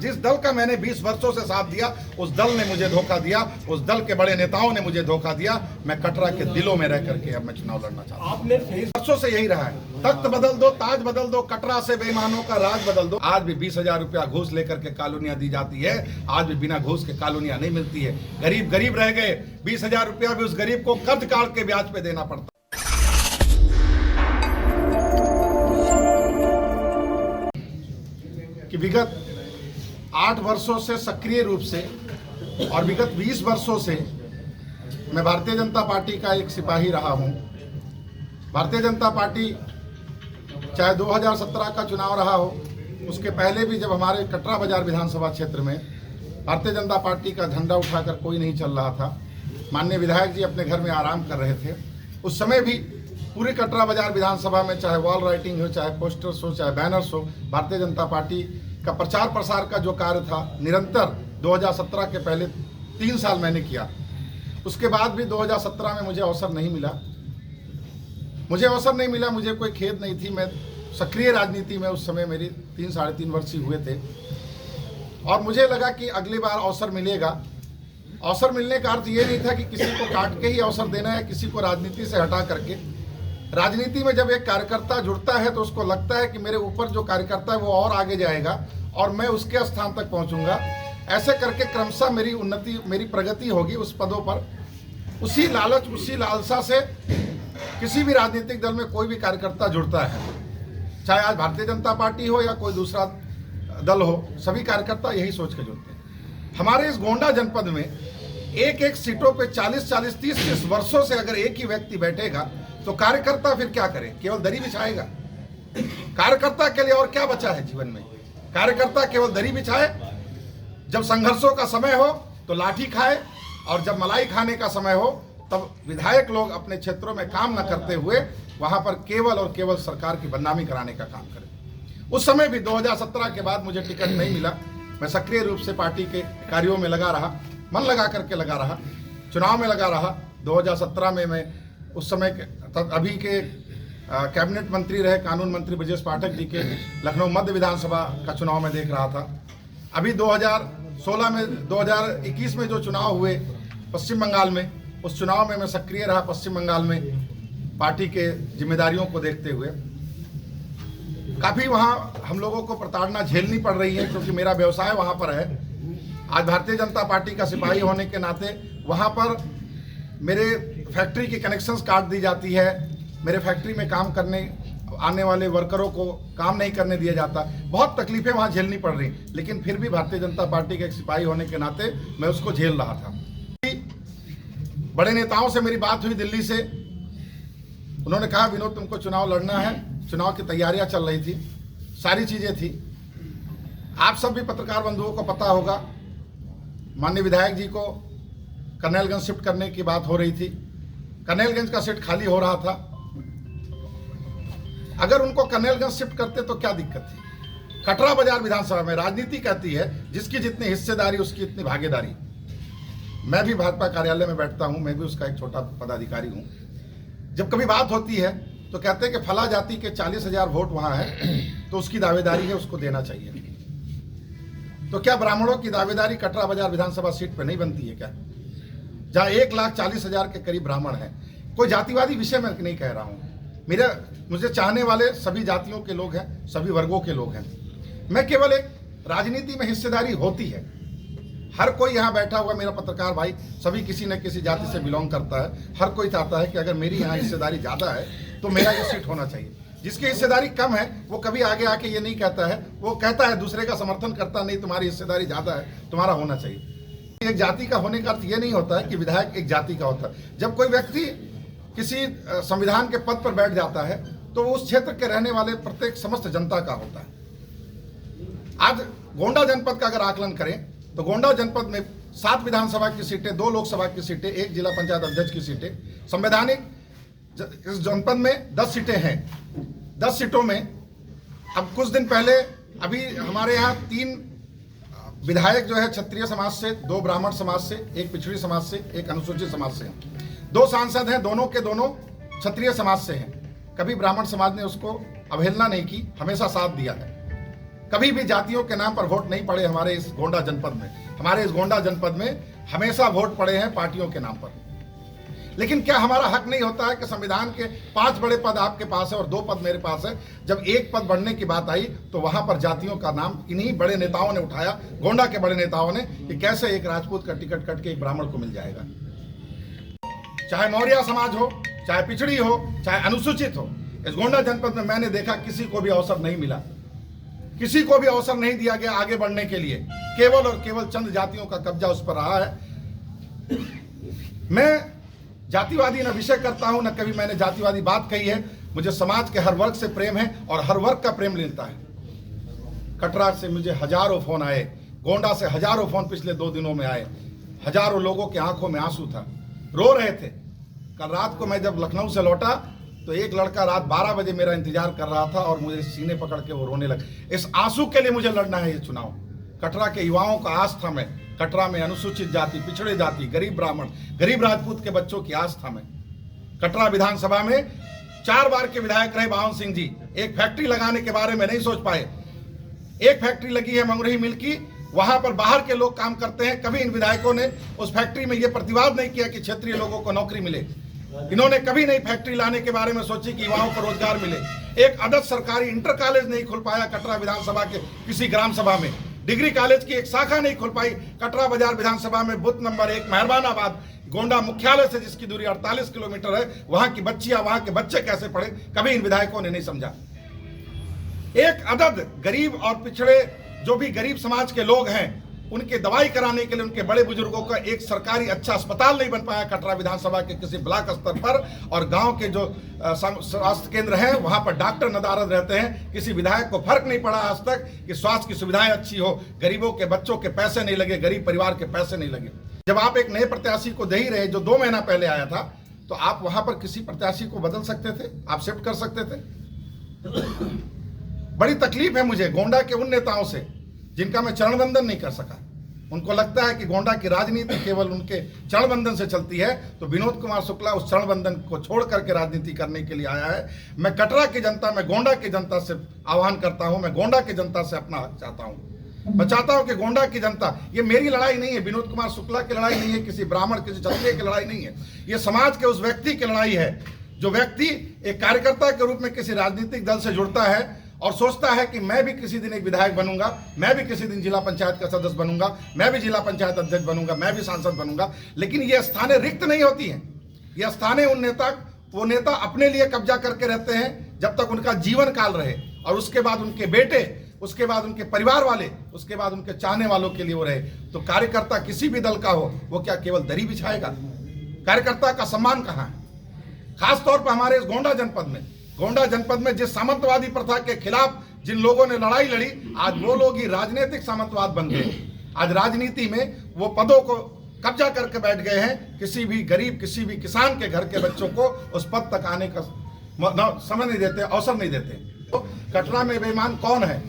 जिस दल का मैंने 20 वर्षों से साथ दिया, उस दल ने मुझे धोखा दिया, उस दल के बड़े नेताओं ने मुझे धोखा दिया। मैं कटरा के दिलों में रह करके अब मैं चुनाव लड़ना चाहता हूं। आपने वर्षों से यही रहा है, तख्त बदल दो, ताज बदल दो, कटरा से बेईमानों का राज बदल दो। आज भी 20,000 रुपया घूस लेकर के कॉलोनियां दी जाती है, आज भी बिना घूस के कॉलोनियां नहीं मिलती है। गरीब गरीब रह गए, 20,000 रुपया भी उस गरीब को कर्ज काट के ब्याज पे देना पड़ता। कि विगत 8 वर्षों से सक्रिय रूप से और विगत 20 वर्षों से मैं भारतीय जनता पार्टी का एक सिपाही रहा हूं। भारतीय जनता पार्टी चाहे 2017 का चुनाव रहा हो, उसके पहले भी जब हमारे कटरा बाजार विधानसभा क्षेत्र में भारतीय जनता पार्टी का झंडा उठाकर कोई नहीं चल रहा था, माननीय विधायक जी अपने घर में आराम कर रहे थे, उस समय भी पूरी कटरा बाजार विधानसभा में चाहे वॉल राइटिंग हो, चाहे पोस्टर्स हो, चाहे बैनर्स हो, भारतीय जनता पार्टी का प्रचार प्रसार का जो कार्य था निरंतर 2017 के पहले 3 साल मैंने किया। उसके बाद भी 2017 में मुझे अवसर नहीं मिला, मुझे कोई खेद नहीं थी। मैं सक्रिय राजनीति में उस समय मेरी 3-3.5 वर्ष ही हुए थे और मुझे लगा कि अगली बार अवसर मिलेगा। अवसर मिलने का अर्थ ये नहीं था कि किसी को काट के ही अवसर देना है, किसी को राजनीति से हटा करके। राजनीति में जब एक कार्यकर्ता जुड़ता है तो उसको लगता है कि मेरे ऊपर जो कार्यकर्ता है वो और आगे जाएगा और मैं उसके स्थान तक पहुंचूंगा। ऐसे करके क्रमशः मेरी उन्नति, मेरी प्रगति होगी उस पदों पर। उसी लालच, उसी लालसा से किसी भी राजनीतिक दल में कोई भी कार्यकर्ता जुड़ता है, चाहे आज भारतीय जनता पार्टी हो या कोई दूसरा दल हो, सभी कार्यकर्ता यही सोच के जुड़ते हैं। हमारे इस गोंडा जनपद में एक सीटों पे 40-40, 30-30 वर्षों से अगर एक ही व्यक्ति बैठेगा तो कार्यकर्ता फिर क्या करे? केवल दरी बिछाएगा। कार्यकर्ता के लिए और क्या बचा है जीवन में? कार्यकर्ता केवल दरी बिछाए, जब संघर्षों का समय हो तो लाठी खाए और जब मलाई खाने का समय हो तब विधायक लोग अपने क्षेत्रों में काम न करते हुए वहां पर केवल और केवल सरकार की बदनामी कराने का काम करें। उस समय भी 2017 के बाद मुझे टिकट नहीं मिला। मैं सक्रिय रूप से पार्टी के कार्यों में लगा रहा, मन लगा करके लगा रहा, चुनाव में लगा रहा। 2017 में मैं उस समय अभी के कैबिनेट मंत्री रहे कानून मंत्री ब्रजेश पाठक जी के लखनऊ मध्य विधानसभा का चुनाव में देख रहा था। अभी 2021 में जो चुनाव हुए पश्चिम बंगाल में, उस चुनाव में मैं सक्रिय रहा पश्चिम बंगाल में पार्टी के जिम्मेदारियों को देखते हुए। काफ़ी वहाँ हम लोगों को प्रताड़ना झेलनी पड़ रही है क्योंकि मेरा व्यवसाय वहाँ पर है। आज भारतीय जनता पार्टी का सिपाही होने के नाते वहाँ पर मेरे फैक्ट्री की कनेक्शंस काट दी जाती है, मेरे फैक्ट्री में काम करने आने वाले वर्करों को काम नहीं करने दिया जाता। बहुत तकलीफें वहाँ झेलनी पड़ रही, लेकिन फिर भी भारतीय जनता पार्टी के एक सिपाही होने के नाते मैं उसको झेल रहा था। बड़े नेताओं से मेरी बात हुई दिल्ली से, उन्होंने कहा विनोद तुमको चुनाव लड़ना है, चुनाव की तैयारियां चल रही थी, सारी चीज़ें थी। आप सब भी पत्रकार बंधुओं को पता होगा, माननीय विधायक जी को कर्नैलगंज शिफ्ट करने की बात हो रही थी, कर्नैलगंज का सीट खाली हो रहा था। अगर उनको कर्नैलगंज शिफ्ट करते तो क्या दिक्कत थी? कटरा बाजार विधानसभा में राजनीति कहती है जिसकी जितनी हिस्सेदारी उसकी इतनी भागीदारी। मैं भी भाजपा कार्यालय में बैठता हूं, मैं भी उसका एक छोटा पदाधिकारी हूं। जब कभी बात होती है तो कहते हैं कि फला जाति के 40,000 वोट वहां है तो उसकी दावेदारी है, उसको देना चाहिए। तो क्या ब्राह्मणों की दावेदारी कटरा बाजार विधानसभा सीट पर नहीं बनती है क्या? जहाँ 1,40,000 के करीब ब्राह्मण हैं। कोई जातिवादी विषय में नहीं कह रहा हूँ, मुझे चाहने वाले सभी जातियों के लोग हैं, सभी वर्गों के लोग हैं। मैं केवल एक राजनीति में हिस्सेदारी होती है, हर कोई यहाँ बैठा हुआ मेरा पत्रकार भाई सभी किसी न किसी जाति से बिलोंग करता है। हर कोई चाहता है कि अगर मेरी यहाँ हिस्सेदारी ज़्यादा है तो मेरा ये सीट होना चाहिए। जिसकी हिस्सेदारी कम है वो कभी आगे आके ये नहीं कहता है, वो कहता है दूसरे का समर्थन करता, नहीं तुम्हारी हिस्सेदारी ज़्यादा है, तुम्हारा होना चाहिए। एक जाति का होने का अर्थ ये नहीं होता है कि विधायक एक जाति का होता है। जब कोई व्यक्ति किसी संविधान के पद पर बैठ जाता है तो उस क्षेत्र के रहने वाले प्रत्येक समस्त जनता का होता है। आज गोंडा जनपद का अगर आकलन करें तो गोंडा जनपद में 7 विधानसभा की सीटें, 2 लोकसभा की सीटें, 1 जिला पंचायत अध्यक्ष की सीटें, संवैधानिक इस जनपद में 10 सीटें हैं। 10 सीटों में अब कुछ दिन पहले अभी हमारे यहाँ 3 विधायक जो है क्षत्रिय समाज से, 2 ब्राह्मण समाज से, 1 पिछड़ी समाज से, 1 अनुसूचित समाज से, 2 सांसद हैं, दोनों के दोनों क्षत्रिय समाज से हैं। कभी ब्राह्मण समाज ने उसको अवहेलना नहीं की, हमेशा साथ दिया है। कभी भी जातियों के नाम पर वोट नहीं पड़े हमारे इस गोंडा जनपद में। हमारे इस गोंडा जनपद में हमेशा वोट पड़े हैं पार्टियों के नाम पर। लेकिन क्या हमारा हक नहीं होता है कि संविधान के 5 बड़े पद आपके पास है और 2 पद मेरे पास है, जब एक पद बढ़ने की बात आई तो वहां पर जातियों का नाम इन्हीं बड़े नेताओं ने उठाया, गोंडा के बड़े नेताओं ने, कि कैसे एक राजपूत का टिकट कट के एक ब्राह्मण को मिल जाएगा। चाहे मौर्य समाज हो, चाहे पिछड़ी हो, चाहे अनुसूचित हो, इस गोंडा जनपद में मैंने देखा किसी को भी अवसर नहीं मिला, किसी को भी अवसर नहीं दिया गया आगे बढ़ने के लिए। केवल और केवल चंद जातियों का कब्जा उस पर रहा है। मैं जातिवादी न विषय करता हूं, न कभी मैंने जातिवादी बात कही है। मुझे समाज के हर वर्ग से प्रेम है और हर वर्ग का प्रेम मिलता है। कटरा से मुझे हजारों फोन आए, गोंडा से हजारों फोन पिछले 2 दिनों में आए। हजारों लोगों के आंखों में आंसू था, रो रहे थे। कल रात को मैं जब लखनऊ से लौटा तो एक लड़का रात 12 बजे मेरा इंतजार कर रहा था और मुझे सीने पकड़ के वो रोने लगा। इस आंसू के लिए मुझे लड़ना है ये चुनाव। कटरा के युवाओं का आस्था में, कटरा में अनुसूचित जाति, पिछड़े जाति, गरीब ब्राह्मण, गरीब राजपूत के बच्चों की आस्था में। कटरा विधानसभा में 4 बार के विधायक रहे बावन सिंह जी, एक फैक्ट्री लगाने के बारे में नहीं सोच पाए। एक फैक्ट्री लगी है मंगरही मिल की, वहां पर बाहर के लोग काम करते हैं। कभी इन विधायकों ने उस फैक्ट्री में यह प्रतिवाद नहीं किया कि क्षेत्रीय लोगों को नौकरी मिले। इन्होंने कभी नहीं फैक्ट्री लाने के बारे में सोची कि युवाओं को रोजगार मिले। एक आदर्श सरकारी इंटर कॉलेज नहीं खुल पाया कटरा विधानसभा के किसी ग्राम सभा में। डिग्री कॉलेज की एक शाखा नहीं खुल पाई कटरा बाजार विधानसभा में। बूथ नंबर 1 मेहरबानाबाद, गोंडा मुख्यालय से जिसकी दूरी 48 किलोमीटर है, वहां की बच्चियां, वहां के बच्चे कैसे पढ़े, कभी इन विधायकों ने नहीं समझा। एक अदद गरीब और पिछड़े जो भी गरीब समाज के लोग हैं, उनके दवाई कराने के लिए उनके बड़े बुजुर्गों का एक सरकारी अच्छा अस्पताल नहीं बन पाया कटरा विधानसभा के किसी ब्लॉक स्तर पर। और गांव के जो स्वास्थ्य केंद्र हैं वहां पर डॉक्टर नदारद रहते हैं। किसी विधायक को फर्क नहीं पड़ा आज तक कि स्वास्थ्य की सुविधाएं अच्छी हो, गरीबों के बच्चों के पैसे नहीं लगे, गरीब परिवार के पैसे नहीं लगे। जब आप एक नए प्रत्याशी को दे ही रहे जो 2 महीना पहले आया था, तो आप वहां पर किसी प्रत्याशी को बदल सकते थे, आप शिफ्ट कर सकते थे। बड़ी तकलीफ है मुझे गोंडा के उन नेताओं से जिनका मैं चरण वंदन नहीं कर सका। उनको लगता है कि गोंडा की राजनीति केवल उनके चरण वंदन से चलती है, तो विनोद कुमार शुक्ला उस चरण वंदन को छोड़ करके राजनीति करने के लिए आया है। मैं कटरा की जनता, मैं गोंडा की जनता से आह्वान करता हूं, मैं गोंडा की जनता से अपना हक चाहता हूं। मैं चाहता हूं कि गोंडा की जनता, ये मेरी लड़ाई नहीं है, विनोद कुमार शुक्ला की लड़ाई नहीं है, किसी ब्राह्मण किसी क्षत्रिय की लड़ाई नहीं है, ये समाज के उस व्यक्ति की लड़ाई है जो व्यक्ति एक कार्यकर्ता के रूप में किसी राजनीतिक दल से जुड़ता है और सोचता है कि मैं भी किसी दिन एक विधायक बनूंगा, मैं भी किसी दिन जिला पंचायत का सदस्य बनूंगा, मैं भी जिला पंचायत अध्यक्ष बनूंगा, मैं भी सांसद बनूंगा। लेकिन ये स्थानें रिक्त नहीं होती हैं। ये स्थानें वो नेता अपने लिए कब्जा करके रहते हैं जब तक उनका जीवन काल रहे, और उसके बाद उनके बेटे, उसके बाद उनके परिवार वाले, उसके बाद उनके चाहने वालों के लिए वो रहे। तो कार्यकर्ता किसी भी दल का हो, वो क्या केवल दरी बिछाएगा? कार्यकर्ता का सम्मान कहाँ है? खासतौर पर हमारे इस गोंडा जनपद में जिस सामंतवादी प्रथा के खिलाफ जिन लोगों ने लड़ाई लड़ी, आज वो लोग ही राजनीतिक सामंतवाद बन गए। आज राजनीति में वो पदों को कब्जा करके बैठ गए हैं। किसी भी गरीब, किसी भी किसान के घर के बच्चों को उस पद तक आने का समय नहीं देते, अवसर नहीं देते। तो कटरा में बेईमान कौन है?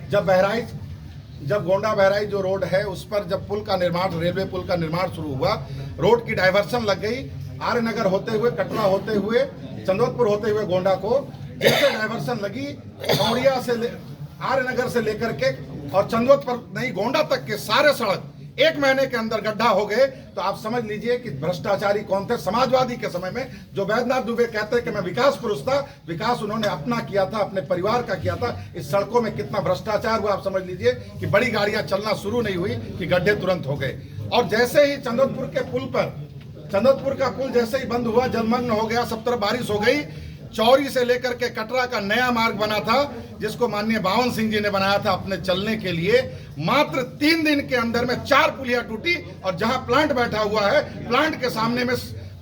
जब गोंडा बहराइच जो रोड है उस पर जब पुल का निर्माण, रेलवे पुल का निर्माण शुरू हुआ, रोड की डाइवर्सन लग गई। आर्यनगर होते हुए, कटरा होते हुए, चंदोदपुर होते हुए गोंडा को जैसे डाइवर्सन लगी, मौरिया से आर्यनगर से लेकर के और चंदोदपुर नहीं गोंडा तक के सारे सड़क 1 महीने के अंदर गड्ढा हो गए। तो आप समझ लीजिए कि भ्रष्टाचारी कौन थे। समाजवादी के समय में जो वैद्यनाथ दुबे कहते हैं कि मैं विकास पुरुष था, विकास उन्होंने अपना किया था, अपने परिवार का किया था। इस सड़कों में कितना भ्रष्टाचार हुआ आप समझ लीजिए कि बड़ी गाड़ियां चलना शुरू नहीं हुई कि गड्ढे तुरंत हो गए। और जैसे ही चंदोदपुर के पुल पर, चंदोदपुर का पुल जैसे ही बंद हुआ, जलमग्न हो गया, सब तरफ बारिश हो गई। चौरी से लेकर के कटरा का नया मार्ग बना था जिसको माननीय बावन सिंह जी ने बनाया था अपने चलने के लिए। मात्र 3 दिन के अंदर में 4 पुलिया टूटी और जहां प्लांट बैठा हुआ है, प्लांट के सामने में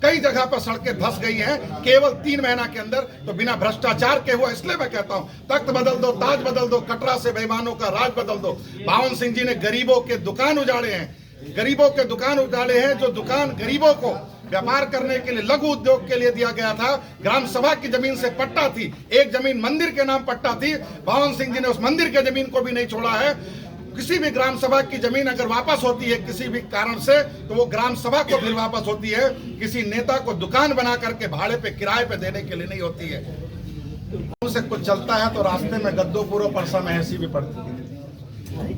कई जगह पर सड़कें धंस गई हैं केवल 3 महीना के अंदर। तो बिना भ्रष्टाचार के हुआ, इसलिए मैं कहता हूं तख्त बदल दो, ताज बदल दो, कटरा से बेईमानों का राज बदल दो। बावन सिंह जी ने गरीबों के दुकान उजाड़े हैं, गरीबों के दुकान उजाड़े हैं। जो दुकान गरीबों को व्यापार करने के लिए, लघु उद्योग के लिए दिया गया था, ग्राम सभा की जमीन से पट्टा थी, एक जमीन मंदिर के नाम पट्टा थी, बावन सिंह जी ने उस मंदिर के जमीन को भी नहीं छोड़ा है। किसी भी ग्राम सभा की जमीन अगर वापस होती है किसी भी कारण से, तो वो ग्राम सभा को फिर वापस होती है, किसी नेता को दुकान बना करके भाड़े पे, किराए पे देने के लिए नहीं होती है। उनसे कुछ चलता है तो रास्ते में गद्दोपुर और परसा में ऐसी भी पड़ती है।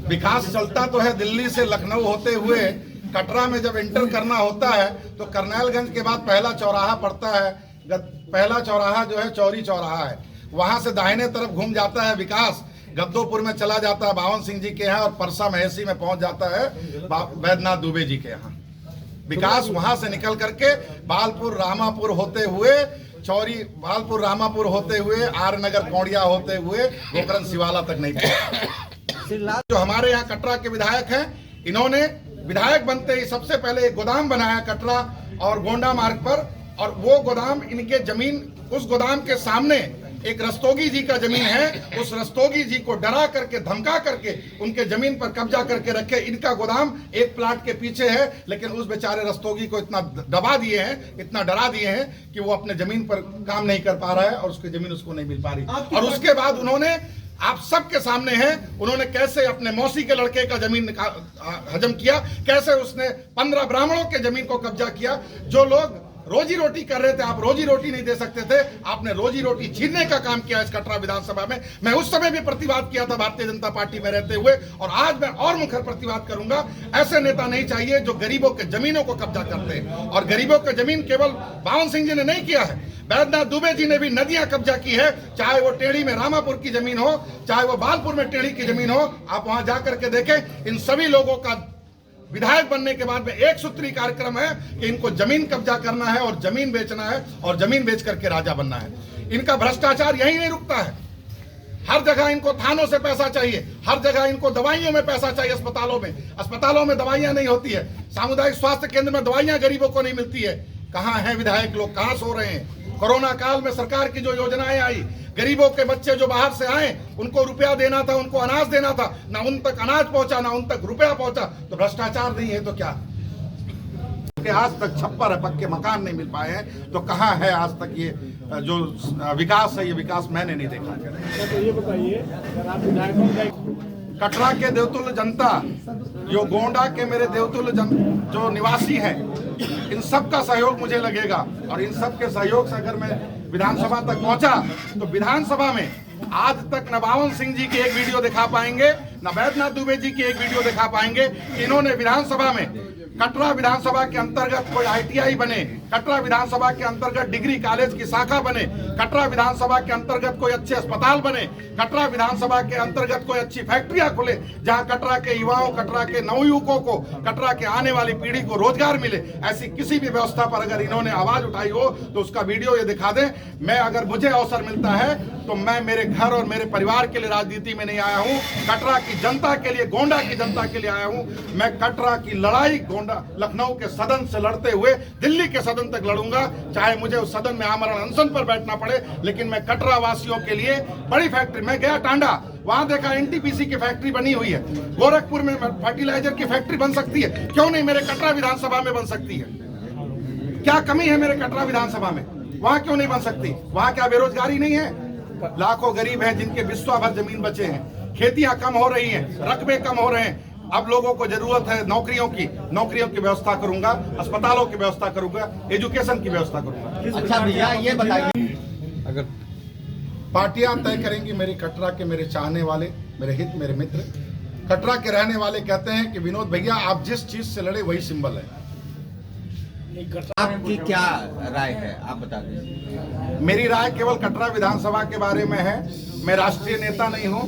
विकास चलता तो है दिल्ली से लखनऊ होते हुए, कटरा में जब एंटर करना होता है तो करनैलगंज के बाद पहला चौराहा पड़ता है। पहला चौराहा जो है चौरी चौराहा है, वहां से दाहिने तरफ घूम जाता है विकास, गद्दोपुर में चला जाता है बावन सिंह जी के यहाँ, और परसा महेसी में पहुंच जाता है वैद्यनाथ दुबे जी के यहाँ। विकास वहां से निकल करके बालपुर रामापुर होते हुए, चौरी बालपुर रामापुर होते हुए, आर नगर कौड़िया होते हुए गोकरण शिवाला तक नहीं पहुंचा। जो हमारे यहाँ कटरा के विधायक हैं, इन्होंने विधायक बनते ही सबसे पहले एक गोदाम बनाया कटरा और गोंडा मार्ग पर, और वो गोदाम इनके जमीन, उस गोदाम के सामने एक रस्तोगी जी का जमीन है, उस रस्तोगी जी को डरा करके धमका करके उनके जमीन पर कब्जा करके रखे। इनका गोदाम एक प्लाट के पीछे है, लेकिन उस बेचारे रस्तोगी को इतना दबा दिए हैं, इतना डरा दिए हैं कि वो अपने जमीन पर काम नहीं कर पा रहा है और उसकी जमीन उसको नहीं मिल पा रही। और उसके बाद उन्होंने, आप सबके सामने है, उन्होंने कैसे अपने मौसी के लड़के का जमीन हजम किया, कैसे उसने 15 ब्राह्मणों के जमीन को कब्जा किया। जो लोग रोजी रोटी कर रहे थे, आप रोजी रोटी नहीं दे सकते थे, आपने रोजी रोटी छीनने का काम किया इस कटरा विधानसभा में। मैं उस समय भी प्रतिवाद किया था भारतीय जनता पार्टी में रहते हुए, और आज मैं और मुखर प्रतिवाद करूंगा। ऐसे नेता नहीं चाहिए जो गरीबों के जमीनों को कब्जा करते हैं, और गरीबों के जमीन केवल बावन सिंह जी ने नहीं किया है, वैद्यनाथ दुबे जी ने भी नदियां कब्जा की है, चाहे वो टेढ़ी में रामापुर की जमीन हो, चाहे वो बालपुर में टेढ़ी की जमीन हो। आप वहां जाकर के देखें, इन सभी लोगों का विधायक बनने के बाद में एक सूत्री कार्यक्रम है कि इनको जमीन कब्जा करना है और जमीन बेचना है, और जमीन बेच करके राजा बनना है। इनका भ्रष्टाचार यही नहीं रुकता है, हर जगह इनको थानों से पैसा चाहिए, हर जगह इनको दवाइयों में पैसा चाहिए, अस्पतालों में दवाइयां नहीं होती है, सामुदायिक स्वास्थ्य केंद्र में दवाइयां गरीबों को नहीं मिलती है। कहां है विधायक लोग, कहां सो रहे हैं? कोरोना काल में सरकार की जो योजनाएं आई, गरीबों के बच्चे जो बाहर से आए उनको रुपया देना था, उनको अनाज देना था, ना उन तक अनाज पहुंचा, ना उन तक रुपया पहुंचा। तो भ्रष्टाचार नहीं है तो क्या? कि आज तक छप्पर है, पक्के मकान नहीं मिल पाए हैं, तो कहां है आज तक ये जो विकास है? ये विकास मैंने नहीं देखा। तो ये बताइए, कटरा के देवतुल्य जनता, जो गोंडा के मेरे देवतुल्य जो निवासी हैं, इन सब का सहयोग मुझे लगेगा, और इन सब के सहयोग से अगर मैं विधानसभा तक पहुंचा तो विधानसभा में आज तक न बावन सिंह जी की एक वीडियो दिखा पाएंगे, न वैद्यनाथ दुबे जी की एक वीडियो दिखा पाएंगे। इन्होंने विधानसभा में कटरा विधानसभा के अंतर्गत कोई ITI बने, कटरा विधानसभा के अंतर्गत डिग्री कॉलेज की शाखा बने, कटरा विधानसभा के अंतर्गत कोई अच्छे अस्पताल बने, कटरा विधानसभा के अंतर्गत कोई अच्छी फैक्ट्रियां खुले, जहां कटरा के युवाओं, कटरा के नवयुवकों को, कटरा के आने वाली पीढ़ी को रोजगार मिले। ऐसी किसी भी व्यवस्था पर अगर इन्होंने आवाज उठाई हो तो उसका वीडियो ये दिखा दें। मैं, अगर मुझे अवसर मिलता है तो मैं मेरे घर और मेरे परिवार के लिए राजनीति में नहीं आया हूँ, कटरा की जनता के लिए, गोंडा की जनता के लिए आया हूँ। मैं कटरा की लड़ाई लखनऊ के सदन से लड़ते हुए दिल्ली के सदन तक लड़ूंगा, चाहे मुझे उस सदन में आमरण अनशन पर बैठना पड़े, लेकिन मैं कटरा वासियों के लिए बड़ी फैक्ट्री, मैं गया टांडा, वहां देखा NTPC की फैक्ट्री बनी हुई है, गोरखपुर में फर्टिलाइजर की फैक्ट्री बन सकती है, क्यों नहीं मेरे कटरा विधानसभा में बन सकती है? क्या कमी है मेरे कटरा विधानसभा में? वहां क्यों नहीं बन सकती? वहां क्या बेरोजगारी नहीं है? लाखों गरीब हैं जिनके बिस्वा भर जमीन बचे हैं, खेतियां कम हो रही हैं, रकबे कम हो रहे हैं। अब लोगों को जरूरत है नौकरियों की व्यवस्था करूंगा, अस्पतालों की व्यवस्था करूंगा, एजुकेशन की व्यवस्था करूंगा। अच्छा भैया, ये बताइए, अगर पार्टियां तय करेंगी, मेरी कटरा के मेरे चाहने वाले, मेरे हित, मेरे मित्र, कटरा के रहने वाले कहते हैं कि विनोद भैया आप जिस चीज से लड़े वही सिंबल है। आपकी क्या राय है, आप बता दीजिए। मेरी राय केवल कटरा विधानसभा के बारे में है। मैं राष्ट्रीय नेता नहीं हूँ।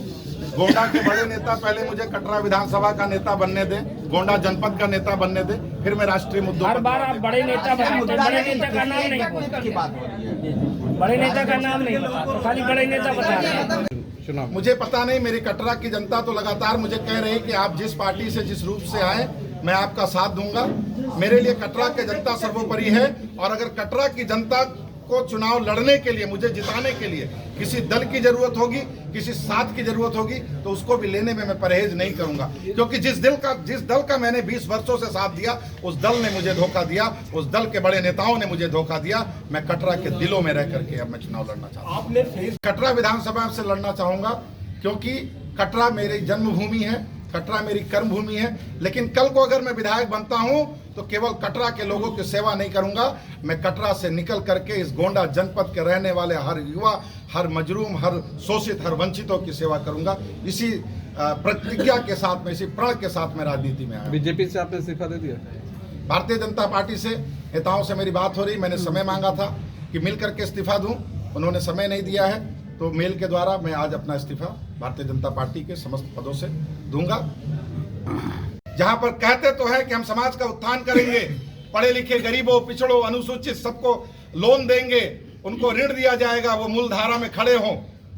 गोंडा के बड़े नेता पहले मुझे कटरा विधानसभा का नेता बनने दे, गोंडा जनपद का नेता बनने दे, फिर मैं राष्ट्रीय मुद्दों हर बार आप बड़े नेता बताते, बड़े नेता का नाम नहीं, की बात हो रही है, बड़े नेता का नाम नहीं बता, तो खाली बड़े नेता बता रहे हैं। मुझे पता नहीं, मेरी कटरा की जनता तो लगातार मुझे कह रही है कि आप जिस पार्टी से, जिस रूप से आए, मैं आपका साथ दूंगा। मेरे लिए कटरा की जनता सर्वोपरि है, और अगर कटरा की जनता को चुनाव लड़ने के लिए, मुझे जिताने के लिए किसी दल की जरूरत होगी, किसी साथ की जरूरत होगी, तो उसको भी लेने में मैं परहेज नहीं करूंगा, क्योंकि जिस दल का मैंने 20 वर्षों से साथ दिया, उस दल ने मुझे धोखा दिया, उस दल के बड़े नेताओं ने मुझे धोखा दिया। मैं कटरा के दिलों में रह करके अब मैं चुनाव लड़ना चाहता हूँ। कटरा विधानसभा से लड़ना चाहूंगा, क्योंकि कटरा मेरी जन्मभूमि है, कटरा मेरी कर्मभूमि है। लेकिन कल को अगर मैं विधायक बनता हूं तो केवल कटरा के लोगों की सेवा नहीं करूंगा, मैं कटरा से निकल करके इस गोंडा जनपद के रहने वाले हर युवा, हर मजलूम, हर शोषित, हर वंचितों की सेवा करूंगा। इसी प्रतिज्ञा के साथ में, इसी प्रण के साथ में राजनीति में आया। बीजेपी से आपने इस्तीफा दे दिया? भारतीय जनता पार्टी से नेताओं से मेरी बात हो रही, मैंने समय मांगा था कि मिल करके इस्तीफा दूं, उन्होंने समय नहीं दिया है, तो मेल के द्वारा मैं आज अपना इस्तीफा भारतीय जनता पार्टी के समस्त पदों से दूंगा। जहां पर कहते तो है कि हम समाज का उत्थान करेंगे, पढ़े लिखे गरीबों, पिछड़ों, अनुसूचित सबको लोन देंगे, उनको ऋण दिया जाएगा, वो मूल धारा में खड़े हों।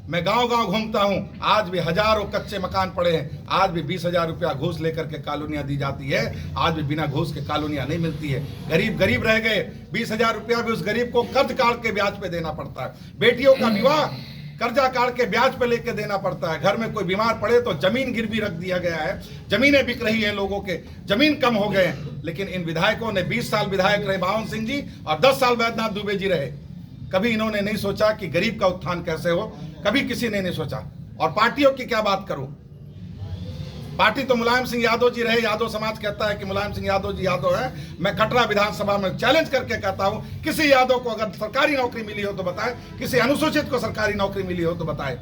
मैं गांव-गांव घूमता हूं, आज भी हजारों कच्चे मकान पड़े हैं, आज भी 20,000 रुपया घूस लेकर के कॉलोनियां दी जाती है, आज भी बिना घूस के कॉलोनियां नहीं मिलती है। गरीब गरीब रह गए, 20,000 रुपया भी उस गरीब को कर्ज काट के ब्याज पे देना पड़ता है। बेटियों का विवाह कर्जा काट के ब्याज पे लेके देना पड़ता है। घर में कोई बीमार पड़े तो जमीन गिरवी रख दिया गया है, जमीनें बिक रही हैं, लोगों के जमीन कम हो गए हैं। लेकिन इन विधायकों ने 20 साल विधायक रहे बावन सिंह जी और 10 साल वैद्यनाथ दुबे जी रहे, कभी इन्होंने नहीं सोचा कि गरीब का उत्थान कैसे हो, कभी किसी ने नहीं सोचा। और पार्टियों की क्या बात करूं, पार्टी तो मुलायम सिंह यादव जी रहे, यादव समाज कहता है कि मुलायम सिंह यादव जी यादव है। मैं कटरा विधानसभा में चैलेंज करके कहता हूं, किसी यादव को अगर सरकारी नौकरी मिली हो तो बताएं, किसी अनुसूचित को सरकारी नौकरी मिली हो तो बताएं।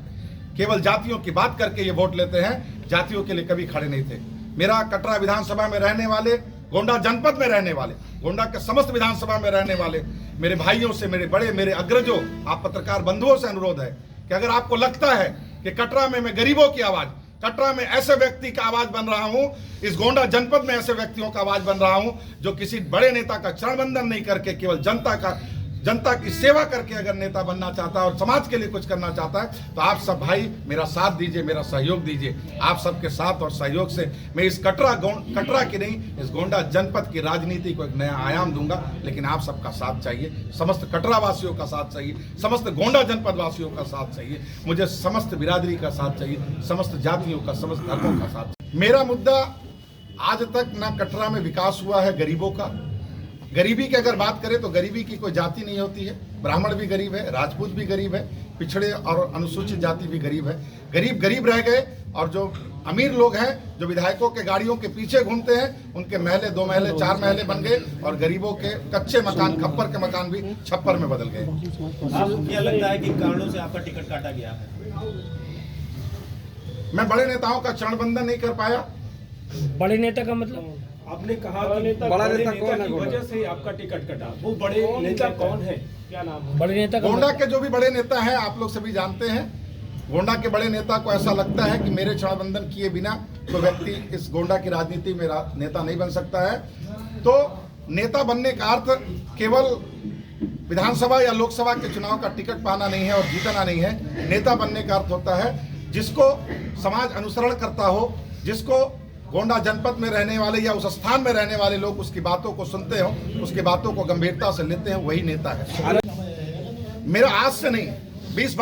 केवल जातियों की बात करके ये वोट लेते हैं, जातियों के लिए कभी खड़े नहीं थे। मेरा कटरा विधानसभा में रहने वाले, गोंडा जनपद में रहने वाले, गोंडा के समस्त विधानसभा में रहने वाले मेरे भाइयों से, मेरे बड़े, मेरे अग्रजों, आप पत्रकार बंधुओं से अनुरोध है कि अगर आपको लगता है कि कटरा में मैं गरीबों की आवाज, कटरा में ऐसे व्यक्ति का आवाज बन रहा हूं, इस गोंडा जनपद में ऐसे व्यक्तियों का आवाज बन रहा हूं जो किसी बड़े नेता का चरण वंदन नहीं करके केवल जनता की सेवा करके अगर नेता बनना चाहता है और समाज के लिए कुछ करना चाहता है, तो आप सब भाई मेरा साथ दीजिए, मेरा सहयोग दीजिए। आप सबके साथ और सहयोग से मैं इस कटरा की नहीं, इस गोंडा जनपद की राजनीति को एक नया आयाम दूंगा। लेकिन आप सबका साथ चाहिए, समस्त कटरा वासियों का साथ चाहिए, समस्त गोंडा जनपद वासियों का साथ चाहिए, मुझे समस्त बिरादरी का साथ चाहिए, समस्त जातियों का, समस्त धर्मों का साथ चाहिए। मेरा मुद्दा आज तक ना कटरा में विकास हुआ है गरीबों का। गरीबी की अगर बात करें तो गरीबी की कोई जाति नहीं होती है, ब्राह्मण भी गरीब है, राजपूत भी गरीब है, पिछड़े और अनुसूचित जाति भी गरीब है। गरीब गरीब रह गए और जो अमीर लोग हैं, जो विधायकों के गाड़ियों के पीछे घूमते हैं, उनके महले 2 महले 4 महले बन गए और गरीबों के कच्चे मकान, खप्पर के मकान भी छप्पर में बदल गए। आपको क्या लगता है कि कारणों से आपका टिकट काटा गया है? मैं बड़े नेताओं का चरण वंदन नहीं कर पाया। बड़े नेता का मतलब आपने कहा कि बड़ा नेता कौन है? की वजह से आपका टिकट कटा, वो बड़े नेता कौन है, क्या नाम है? बड़े नेता का गोंडा मतलब? के जो भी बड़े नेता हैं आप लोग सभी जानते हैं, गोंडा के बड़े नेता को ऐसा लगता है कि मेरे चरण वंदन किए बिना तो व्यक्ति इस गोंडा की राजनीति में नेता नहीं बन सकता है। तो नेता बनने का अर्थ केवल विधानसभा या लोकसभा के चुनाव का टिकट पाना नहीं है और जीतना नहीं है। नेता बनने का अर्थ होता है जिसको समाज अनुसरण करता हो, जिसको गोंडा जनपद में रहने वाले या उस स्थान में रहने वाले लोग उसकी बातों को सुनते हो, उसकी बातों को गंभीरता से लेते हैं, वही नेता है। मेरा आज से नहीं, 20